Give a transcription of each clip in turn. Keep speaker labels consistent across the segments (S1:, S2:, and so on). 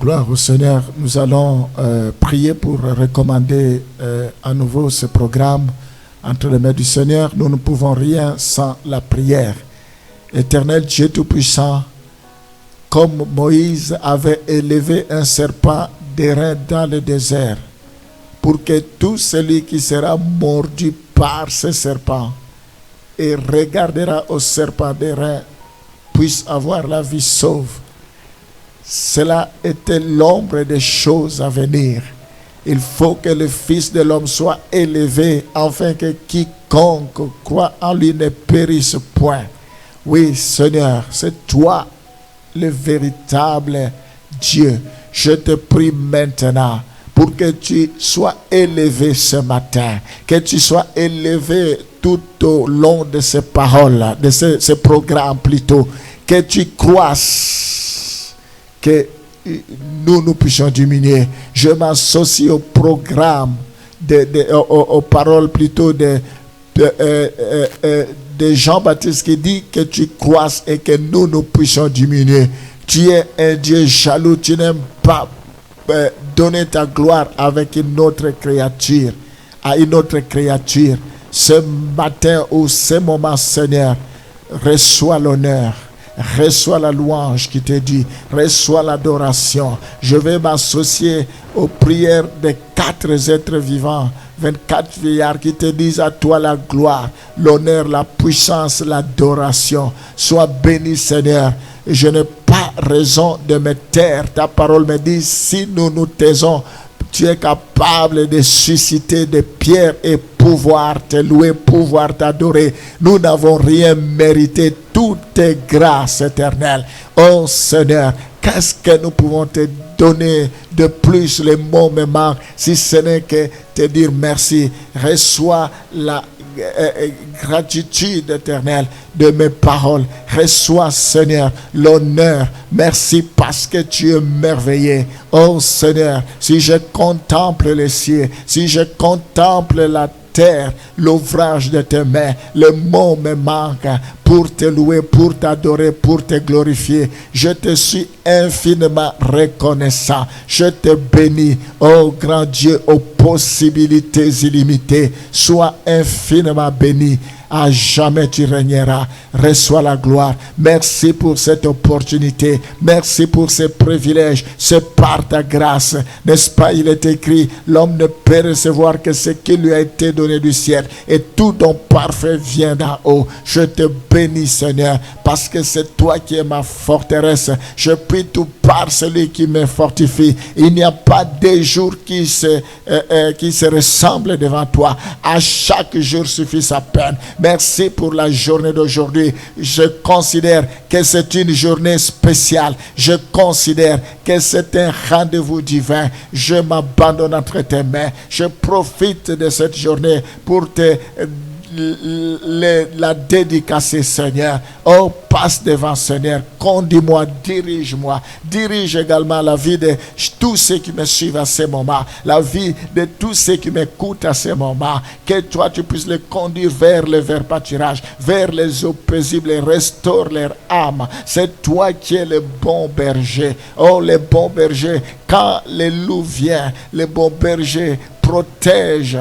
S1: Gloire au Seigneur. Nous allons prier pour recommander à nouveau ce programme entre les mains du Seigneur. Nous ne pouvons rien sans la prière. Éternel Dieu Tout-Puissant, comme Moïse avait élevé un serpent d'airain dans le désert, pour que tout celui qui sera mordu par ce serpent et regardera au serpent d'airain puisse avoir la vie sauve. Cela était l'ombre des choses à venir. Il faut que le Fils de l'homme soit élevé, afin que quiconque croit en lui ne périsse point. Oui, Seigneur, c'est toi le véritable Dieu. Je te prie maintenant pour que tu sois élevé ce matin, que tu sois élevé tout au long de ces paroles, de ce programme plutôt, que tu croisses, que nous puissions diminuer. Je m'associe au programme, aux paroles plutôt de Jean-Baptiste qui dit que tu croisses et que nous puissions diminuer. Tu es un Dieu jaloux, tu n'aimes pas donner ta gloire avec une autre créature, à une autre créature. Ce matin ou ce moment, Seigneur, reçois l'honneur. Reçois la louange qui te dit, reçois l'adoration. Je vais m'associer aux prières des 4 êtres vivants, 24 vieillards qui te disent à toi la gloire, l'honneur, la puissance, l'adoration. Sois béni, Seigneur. Je n'ai pas raison de me taire. Ta parole me dit, si nous nous taisons, tu es capable de susciter des pierres et pouvoir te louer, pouvoir t'adorer. Nous n'avons rien mérité. Tout est grâce éternelle. Oh Seigneur, qu'est-ce que nous pouvons te donner de plus? Les mots me manquent, si ce n'est que te dire merci. Reçois la gratitude éternelle de mes paroles. Reçois, Seigneur, l'honneur. Merci parce que tu es merveilleux. Oh Seigneur, si je contemple les cieux, si je contemple la terre, l'ouvrage de tes mains, le mot me manque pour te louer, pour t'adorer, pour te glorifier. Je te suis infiniment reconnaissant. Je te bénis, oh grand Dieu, aux possibilités illimitées. Sois infiniment béni. À jamais tu régneras. Reçois la gloire. Merci pour cette opportunité. Merci pour ce privilège. C'est par ta grâce. N'est-ce pas, il est écrit, l'homme ne peut recevoir que ce qui lui a été donné du ciel. Et tout don parfait vient d'en haut. Je te bénis, Seigneur, parce que c'est toi qui es ma forteresse. Je prie tout par celui qui me fortifie. Il n'y a pas de jour qui se ressemble devant toi. À chaque jour suffit sa peine. Merci pour la journée d'aujourd'hui. Je considère que c'est une journée spéciale. Je considère que c'est un rendez-vous divin. Je m'abandonne entre tes mains. Je profite de cette journée pour la dédicacer, Seigneur. Oh, passe devant, Seigneur. Conduis-moi, dirige-moi. Dirige également la vie de tous ceux qui me suivent à ce moment. La vie de tous ceux qui m'écoutent à ce moment. Que toi, tu puisses les conduire vers le vert pâturage, vers les eaux paisibles et restaure leur âme. C'est toi qui es le bon berger. Oh, le bon berger. Quand le loup vient, le bon berger protège,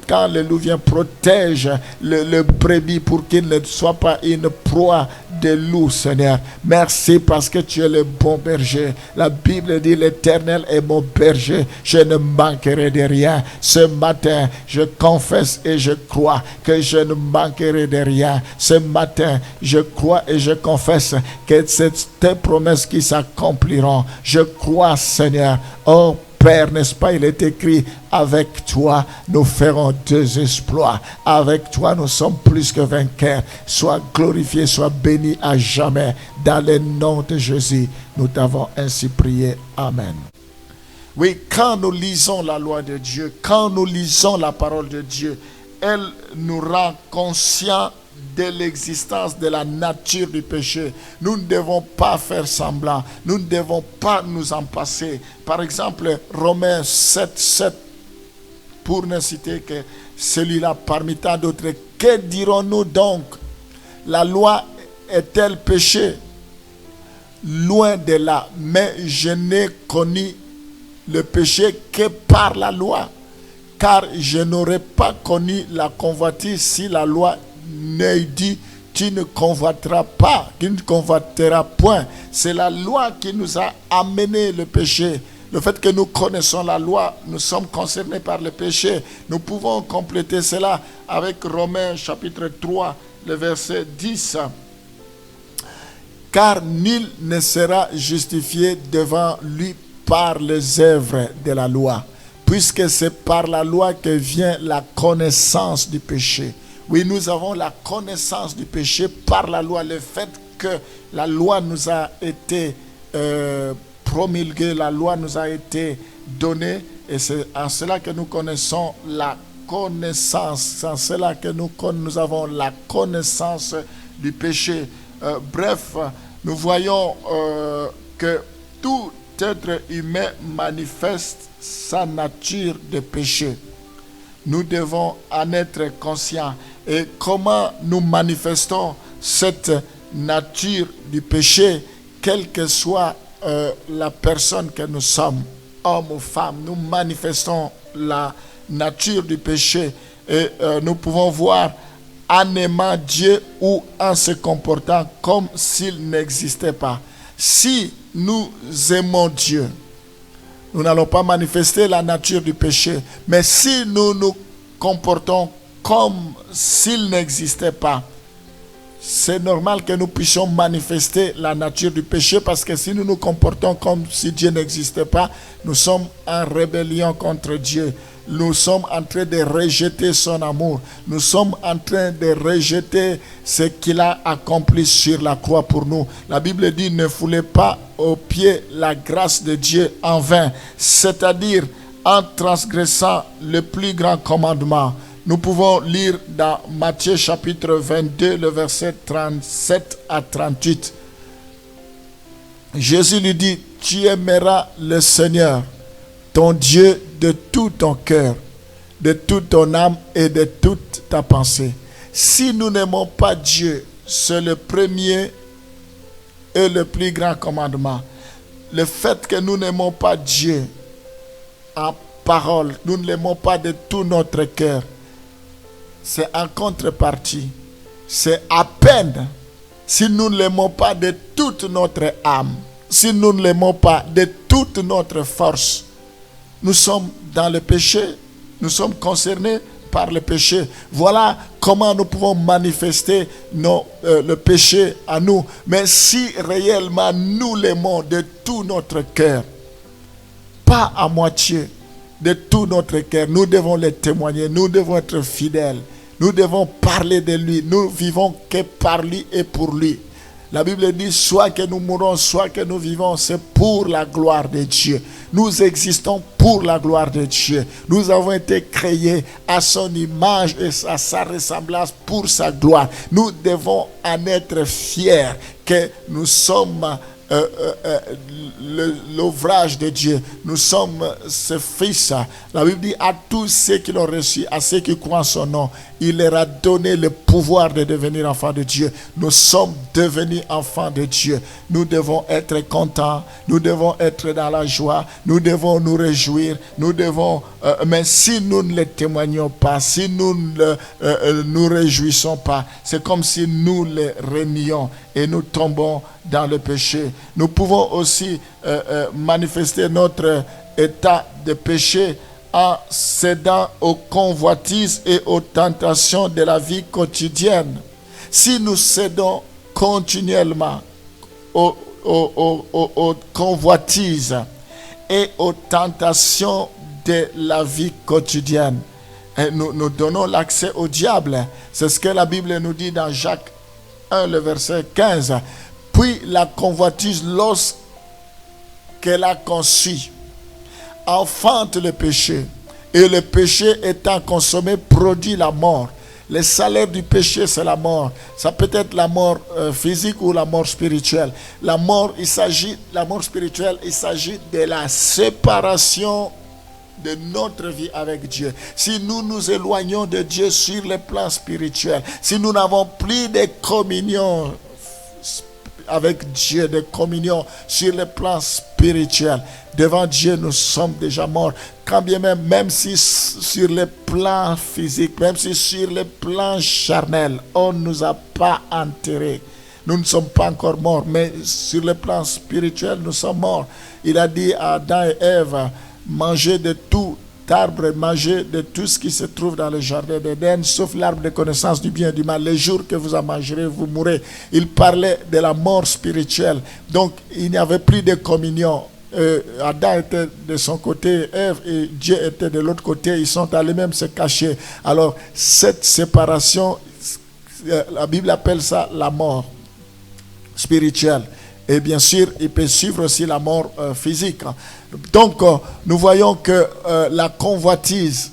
S1: quand le loup vient, protège le brebis pour qu'il ne soit pas une proie de loup, Seigneur. Merci parce que tu es le bon berger. La Bible dit, l'Éternel est mon berger, je ne manquerai de rien. Ce matin, je confesse et je crois que je ne manquerai de rien. Ce matin, je crois et je confesse que c'est tes promesses qui s'accompliront. Je crois, Seigneur. Oh Père, n'est-ce pas, il est écrit, avec toi, nous ferons 2 exploits. Avec toi, nous sommes plus que vainqueurs. Sois glorifié, sois béni à jamais. Dans le nom de Jésus, nous t'avons ainsi prié. Amen. Oui, quand nous lisons la loi de Dieu, quand nous lisons la parole de Dieu, elle nous rend conscients de l'existence de la nature du péché. Nous ne devons pas faire semblant. Nous ne devons pas nous en passer. Par exemple, Romains 7, pour ne citer que celui-là parmi tant d'autres. Que dirons-nous donc? La loi est-elle péché? loin de là. Mais je n'ai connu le péché que par la loi. Car je n'aurais pas connu la convoitise si la loi n'ait dit tu ne convoiteras pas, tu ne convoiteras point. C'est la loi qui nous a amené le péché. Le fait que nous connaissons la loi, nous sommes concernés par le péché. Nous pouvons compléter cela avec Romains chapitre 3, le verset 10. Car nul ne sera justifié devant lui par les œuvres de la loi, puisque c'est par la loi que vient la connaissance du péché. Oui, nous avons la connaissance du péché par la loi. Le fait que la loi nous a été promulguée, la loi nous a été donnée, et c'est en cela que nous connaissons la connaissance. C'est en cela que nous avons la connaissance du péché. Bref, nous voyons que tout être humain manifeste sa nature de péché. Nous devons en être conscients. Et comment nous manifestons cette nature du péché, quelle que soit la personne que nous sommes, homme ou femme, nous manifestons la nature du péché. Et nous pouvons voir en aimant Dieu ou en se comportant comme s'il n'existait pas. Si nous aimons Dieu, nous n'allons pas manifester la nature du péché. Mais si nous nous comportons comme s'il n'existait pas, c'est normal que nous puissions manifester la nature du péché, parce que si nous nous comportons comme si Dieu n'existait pas, nous sommes en rébellion contre Dieu. Nous sommes en train de rejeter son amour. Nous sommes en train de rejeter ce qu'il a accompli sur la croix pour nous. La Bible dit, ne foulez pas aux pieds la grâce de Dieu en vain, c'est-à-dire en transgressant le plus grand commandement. Nous pouvons lire dans Matthieu chapitre 22, le verset 37 à 38. Jésus lui dit, tu aimeras le Seigneur, ton Dieu, de tout ton cœur, de toute ton âme et de toute ta pensée. Si nous n'aimons pas Dieu, c'est le premier et le plus grand commandement. Le fait que nous n'aimons pas Dieu en parole, nous ne l'aimons pas de tout notre cœur, c'est en contrepartie. C'est à peine si nous ne l'aimons pas de toute notre âme, si nous ne l'aimons pas de toute notre force. Nous sommes dans le péché, nous sommes concernés par le péché. Voilà comment nous pouvons manifester le péché à nous. Mais si réellement nous l'aimons de tout notre cœur, pas à moitié, de tout notre cœur, nous devons le témoigner, nous devons être fidèles, nous devons parler de lui, nous vivons que par lui et pour lui. La Bible dit, soit que nous mourons, soit que nous vivons, c'est pour la gloire de Dieu. Nous existons pour la gloire de Dieu. Nous avons été créés à son image et à sa ressemblance pour sa gloire. Nous devons en être fiers que nous sommes l'ouvrage de Dieu. Nous sommes ses fils. La Bible dit, à tous ceux qui l'ont reçu, à ceux qui croient en son nom, il leur a donné le pouvoir de devenir enfants de Dieu. Nous sommes devenus enfants de Dieu. Nous devons être contents, nous devons être dans la joie, nous devons nous réjouir, nous devons, mais si nous ne le témoignons pas, si nous ne nous réjouissons pas, c'est comme si nous le renions et nous tombons dans le péché. Nous pouvons aussi manifester notre état de péché en cédant aux convoitises et aux tentations de la vie quotidienne. Si nous cédons continuellement aux convoitises et aux tentations de la vie quotidienne, et nous donnons l'accès au diable. C'est ce que la Bible nous dit dans Jacques 1, le verset 15. Puis la convoitise, lorsqu'elle a conçu, enfante le péché. Et le péché étant consommé produit la mort. Le salaire du péché, c'est la mort. Ça peut être la mort physique ou la mort spirituelle. La mort spirituelle, il s'agit de la séparation de notre vie avec Dieu. Si nous nous éloignons de Dieu sur le plan spirituel, si nous n'avons plus de communion avec Dieu, de communion sur le plan spirituel. Devant Dieu, nous sommes déjà morts. Quand bien même si sur le plan physique, même si sur le plan charnel, on ne nous a pas enterrés. Nous ne sommes pas encore morts, mais sur le plan spirituel, nous sommes morts. Il a dit à Adam et Ève, mangez de tout arbre, mangez de tout ce qui se trouve dans le jardin d'Éden, sauf l'arbre de connaissance du bien et du mal. Les jours que vous en mangerez, vous mourrez. Il parlait de la mort spirituelle. Donc, il n'y avait plus de communion. Adam était de son côté, Ève et Dieu était de l'autre côté. Ils sont allés même se cacher. Alors, cette séparation, la Bible appelle ça la mort spirituelle. Et bien sûr, il peut suivre aussi la mort physique. Donc, nous voyons que la convoitise,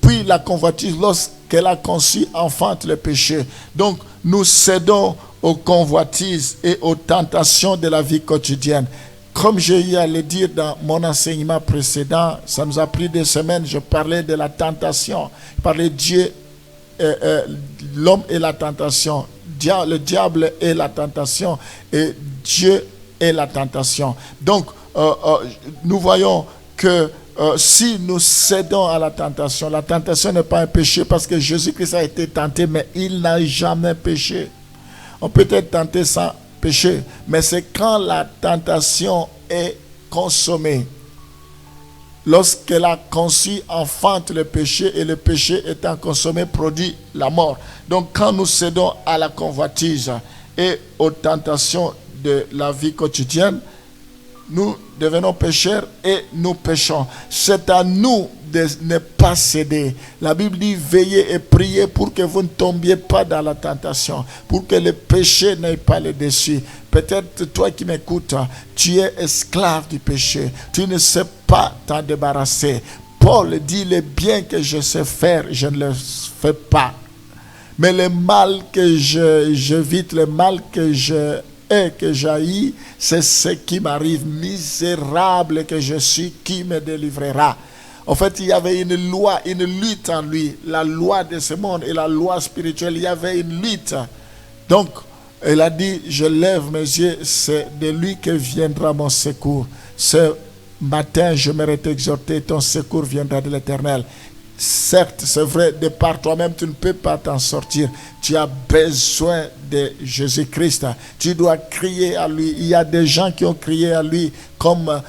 S1: puis la convoitise, lorsqu'elle a conçu, enfante le péché. Donc, nous cédons aux convoitises et aux tentations de la vie quotidienne. Comme j'ai eu à le dire dans mon enseignement précédent, ça nous a pris des semaines, je parlais de la tentation. Je parlais de Dieu, l'homme et la tentation. Le diable est la tentation et Dieu est la tentation. Donc, nous voyons que si nous cédons à la tentation n'est pas un péché parce que Jésus-Christ a été tenté, mais il n'a jamais péché. On peut être tenté sans péché, mais c'est quand la tentation est consommée. Lorsqu'elle a conçu, enfante le péché, et le péché étant consommé produit la mort. Donc quand nous cédons à la convoitise et aux tentations de la vie quotidienne, nous devenons pécheurs et nous péchons. C'est à nous de ne pas céder. La Bible dit veillez et priez pour que vous ne tombiez pas dans la tentation, pour que le péché n'ait pas le dessus. Peut-être toi qui m'écoutes, tu es esclave du péché. Tu ne sais pas t'en débarrasser. Paul dit le bien que je sais faire, je ne le fais pas. Mais le mal que j'évite, le mal que je hais, que j'haïs, c'est ce qui m'arrive. Misérable que je suis, qui me délivrera? En fait, il y avait une loi, une lutte en lui. La loi de ce monde et la loi spirituelle, il y avait une lutte. Donc, il a dit, je lève mes yeux, c'est de lui que viendra mon secours. Ce matin, je m'aurais exhorté, ton secours viendra de l'Éternel. Certes, c'est vrai, de par toi-même, tu ne peux pas t'en sortir. Tu as besoin de Jésus-Christ. Tu dois crier à lui. Il y a des gens qui ont crié à lui, comme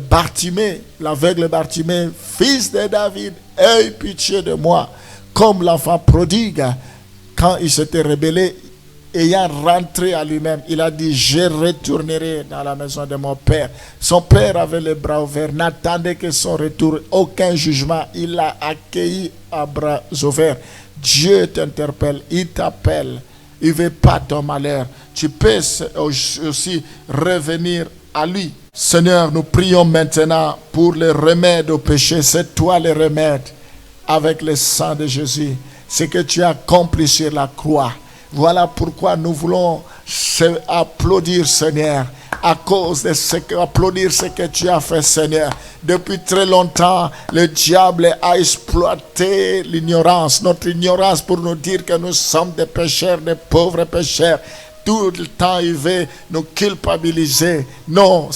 S1: Bartimée, l'aveugle Bartimée, fils de David, aie pitié de moi. Comme l'enfant prodigue, quand il s'était rebellé, ayant rentré à lui-même, il a dit, je retournerai dans la maison de mon père. Son père avait les bras ouverts, n'attendait que son retour, aucun jugement. Il l'a accueilli à bras ouverts. Dieu t'interpelle, il t'appelle, il ne veut pas ton malheur. Tu peux aussi revenir à lui. Seigneur, nous prions maintenant pour le remède au péché. C'est toi le remède avec le sang de Jésus. Ce que tu as accompli sur la croix. Voilà pourquoi nous voulons applaudir, Seigneur, à cause de applaudir ce que tu as fait, Seigneur. Depuis très longtemps, le diable a exploité l'ignorance, notre ignorance, pour nous dire que nous sommes des pécheurs, des pauvres pécheurs. Tout le temps, il veut nous culpabiliser. Non,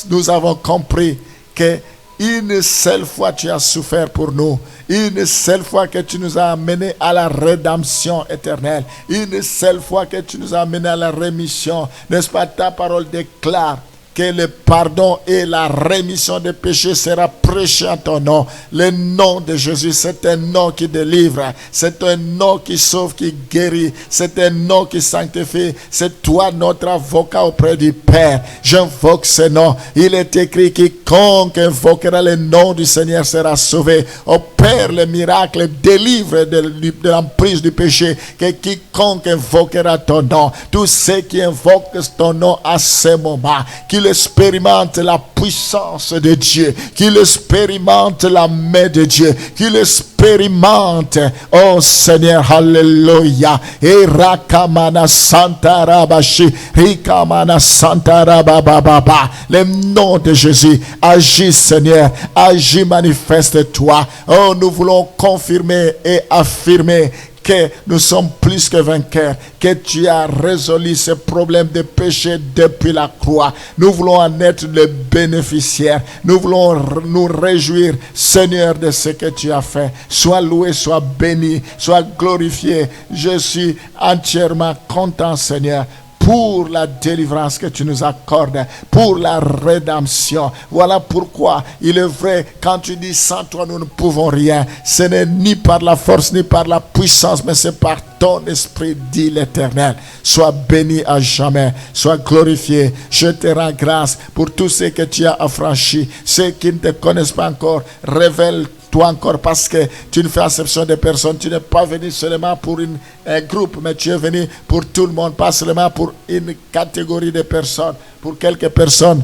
S1: nous avons compris que une seule fois tu as souffert pour nous. Une seule fois que tu nous as amenés à la rédemption éternelle. Une seule fois que tu nous as amenés à la rémission. N'est-ce pas, ta parole déclare que le pardon et la rémission des péchés sera prêché en ton nom. Le nom de Jésus, c'est un nom qui délivre. C'est un nom qui sauve, qui guérit. C'est un nom qui sanctifie. C'est toi notre avocat auprès du Père. J'invoque ce nom. Il est écrit, quiconque invoquera le nom du Seigneur sera sauvé. Opère le miracle, délivre de l'emprise du péché. Que quiconque invoquera ton nom, tous ceux qui invoquent ton nom à ce moment, qu'il expérimente la puissance de Dieu, qu'il expérimente la main de Dieu, qu'il expérimente, oh Seigneur, alléluia, et rakamana santa rabashi, rikamana santa rabababa, le nom de Jésus, agis Seigneur, agis, manifeste-toi. Oh, nous voulons confirmer et affirmer que nous sommes plus que vainqueurs, que tu as résolu ce problème de péché depuis la croix. Nous voulons en être les bénéficiaires. Nous voulons nous réjouir, Seigneur, de ce que tu as fait. Sois loué, sois béni, sois glorifié. Je suis entièrement content, Seigneur, pour la délivrance que tu nous accordes, pour la rédemption. Voilà pourquoi il est vrai, quand tu dis sans toi nous ne pouvons rien, ce n'est ni par la force ni par la puissance, mais c'est par ton esprit, dit l'Éternel. Sois béni à jamais, sois glorifié. Je te rends grâce pour tout ce que tu as affranchi. Ceux qui ne te connaissent pas encore, révèle-toi encore, parce que tu ne fais exception de personnes. Tu n'es pas venu seulement pour un groupe, mais tu es venu pour tout le monde, pas seulement pour une catégorie de personnes, pour quelques personnes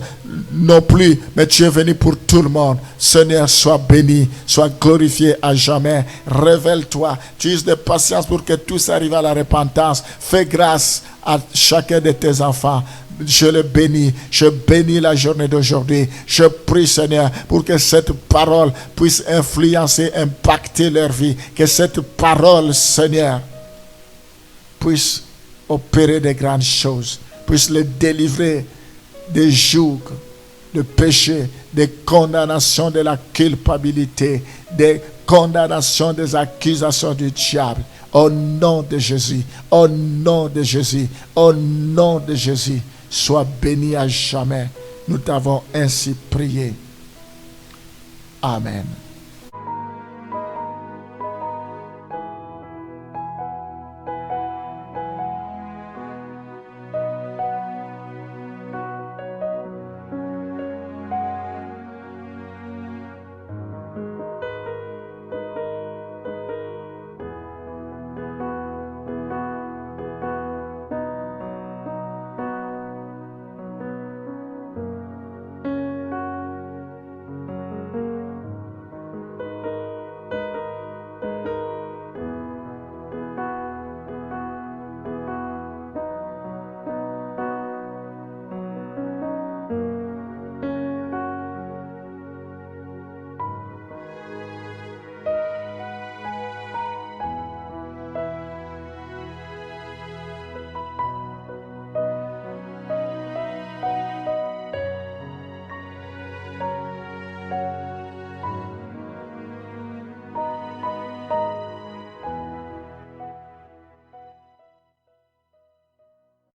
S1: non plus, mais tu es venu pour tout le monde. Seigneur, sois béni, sois glorifié à jamais. Révèle-toi, tu uses de patience pour que tous arrivent à la repentance. Fais grâce à chacun de tes enfants. Je le bénis, je bénis la journée d'aujourd'hui. Je prie, Seigneur, pour que cette parole puisse influencer, impacter leur vie. Que cette parole, Seigneur, puisse opérer de grandes choses, puisse les délivrer des jougs, de péché, des condamnations de la culpabilité, des condamnations des accusations du diable. Au nom de Jésus, au nom de Jésus, au nom de Jésus, sois béni à jamais. Nous t'avons ainsi prié. Amen.